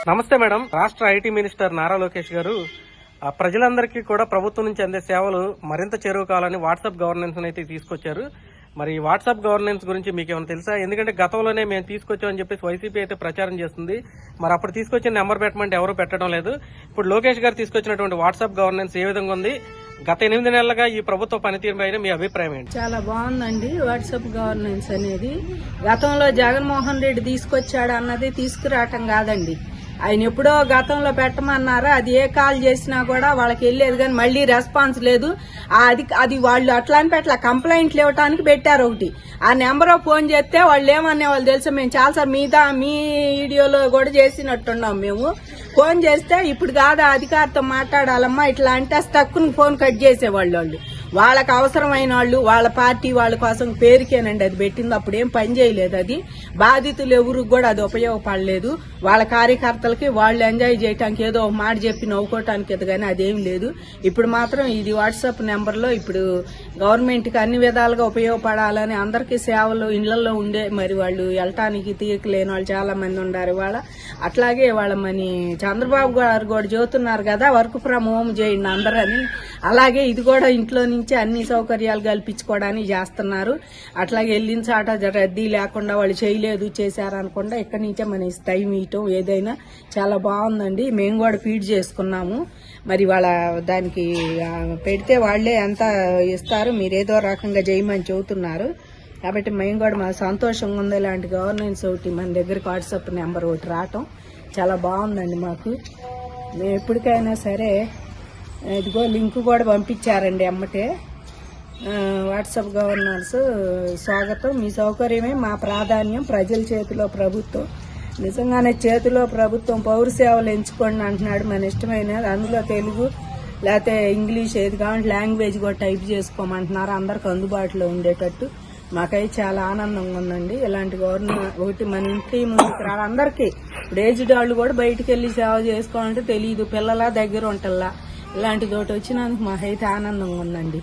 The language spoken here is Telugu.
నమస్తే మేడం. రాష్ట్ర ఐటీ మినిస్టర్ నారా లోకేష్ గారు ప్రజలందరికీ కూడా ప్రభుత్వం నుంచి అందే సేవలు మరింత చేరువ కావాలని వాట్సాప్ గవర్నెన్స్ అయితే తీసుకొచ్చారు. మరి వాట్సాప్ గవర్నెన్స్ గురించి మీకు ఏమైనా తెలుసా? ఎందుకంటే గతంలోనే మేము తీసుకొచ్చామని చెప్పేసి వైసీపీ అయితే ప్రచారం చేస్తుంది. మరి అప్పుడు తీసుకొచ్చిన నెంబర్ పెట్టమంటే ఎవరు పెట్టడం లేదు. ఇప్పుడు లోకేష్ గారు తీసుకొచ్చినటువంటి వాట్సాప్ గవర్నెన్స్ ఏ విధంగా ఉంది? గత 8 నెలలుగా ఈ ప్రభుత్వ పనితీరు పైన మీ అభిప్రాయం ఏంటి? చాలా బాగుందండి వాట్సాప్ గవర్నెన్స్ అనేది. గతంలో జగన్మోహన్ రెడ్డి తీసుకొచ్చాడు అన్నది తీసుకురావటం కాదండి. ఆయన ఎప్పుడో గతంలో పెట్టమన్నారు. అది ఏ కాల్ చేసినా కూడా వాళ్ళకి వెళ్ళేది, కానీ మళ్లీ రెస్పాన్స్ లేదు. అది వాళ్ళు అట్లా అని పెట్టలా, కంప్లైంట్లు ఇవ్వడానికి పెట్టారు ఒకటి. ఆ నెంబర్ ఫోన్ చేస్తే వాళ్ళు ఏమనే వాళ్ళు తెలుసా, మేము చాలాసార్లు మీ వీడియోలో కూడా చేసినట్టున్నాం. మేము ఫోన్ చేస్తే ఇప్పుడు కాదు అధికారితో మాట్లాడాలమ్మా ఇట్లా అంటే తక్కువ ఫోన్ కట్ చేసేవాళ్ళు. వాళ్ళు వాళ్ళకి అవసరమైన వాళ్ళు, వాళ్ళ పార్టీ వాళ్ళ కోసం పేరుకేనండి అది పెట్టింది. అప్పుడేం పని చేయలేదు. అది బాధితులు ఎవరికి కూడా అది ఉపయోగపడలేదు. వాళ్ళ కార్యకర్తలకి వాళ్ళు ఎంజాయ్ చేయడానికి ఏదో ఒక మాట చెప్పి నవ్వుకోవటానికి కానీ అదేం లేదు. ఇప్పుడు మాత్రం ఇది వాట్సాప్ నెంబర్లో ఇప్పుడు గవర్నమెంట్కి అన్ని విధాలుగా ఉపయోగపడాలని అందరికీ సేవలు ఇళ్లలో ఉండే, మరి వాళ్ళు వెళ్ళటానికి తీరిక లేని వాళ్ళు చాలా మంది ఉన్నారు వాళ్ళ. అట్లాగే వాళ్ళ మన చంద్రబాబు గారు కూడా చెబుతున్నారు కదా, వర్క్ ఫ్రం హోమ్ చేయండి అందరని. అలాగే ఇది కూడా ఇంట్లో నుంచి అన్ని సౌకర్యాలు కల్పించుకోవడానికి చేస్తున్నారు. అట్లాగే వెళ్ళిన చాట రద్దీ లేకుండా వాళ్ళు చేయలేదు చేశారనకుండా ఇక్కడి నుంచే మన టైం ఇయటం ఏదైనా చాలా బాగుందండి. మేము కూడా ఫీడ్ చేసుకున్నాము. మరి వాళ్ళ దానికి పెడితే వాళ్లే ఎంత ఇస్తారు, మీరేదో రకంగా చేయమని చెబుతున్నారు. కాబట్టి మేము కూడా మా సంతోషంగా ఉంది. ఇలాంటి గవర్నెన్స్ ఒకటి మన దగ్గరకు వాట్సాప్ నెంబర్ ఒకటి రావటం చాలా బాగుందండి మాకు. మేము ఎప్పటికైనా సరే ఇదిగో లింక్ కూడా పంపించారండి అమ్మటే. వాట్సాప్ గవర్నెన్స్ స్వాగతం, మీ సౌకర్యమే మా ప్రాధాన్యం, ప్రజల చేతిలో ప్రభుత్వం. నిజంగానే చేతిలో ప్రభుత్వం, పౌర సేవలు ఎంచుకోండి అంటున్నాడు. మన ఇష్టమైన అందులో తెలుగు లేకపోతే ఇంగ్లీష్ ఏది కావాలంటే లాంగ్వేజ్ కూడా టైప్ చేసుకోమంటున్నారు, అందరికి అందుబాటులో ఉండేటట్టు. మాకైతే చాలా ఆనందంగా ఉందండి. ఇలాంటి గవర్నమెంట్ ఒకటి మన ఇంటి ముందుకు రాదు అందరికీ. ఇప్పుడు ఏజ్డ్ వాళ్ళు కూడా బయటకు వెళ్లి సేవ చేసుకోవాలంటే తెలియదు, పిల్లల దగ్గర ఉంటల్లా. ఇలాంటిది ఒకటి వచ్చినందుకు మాకైతే ఆనందంగా ఉందండి.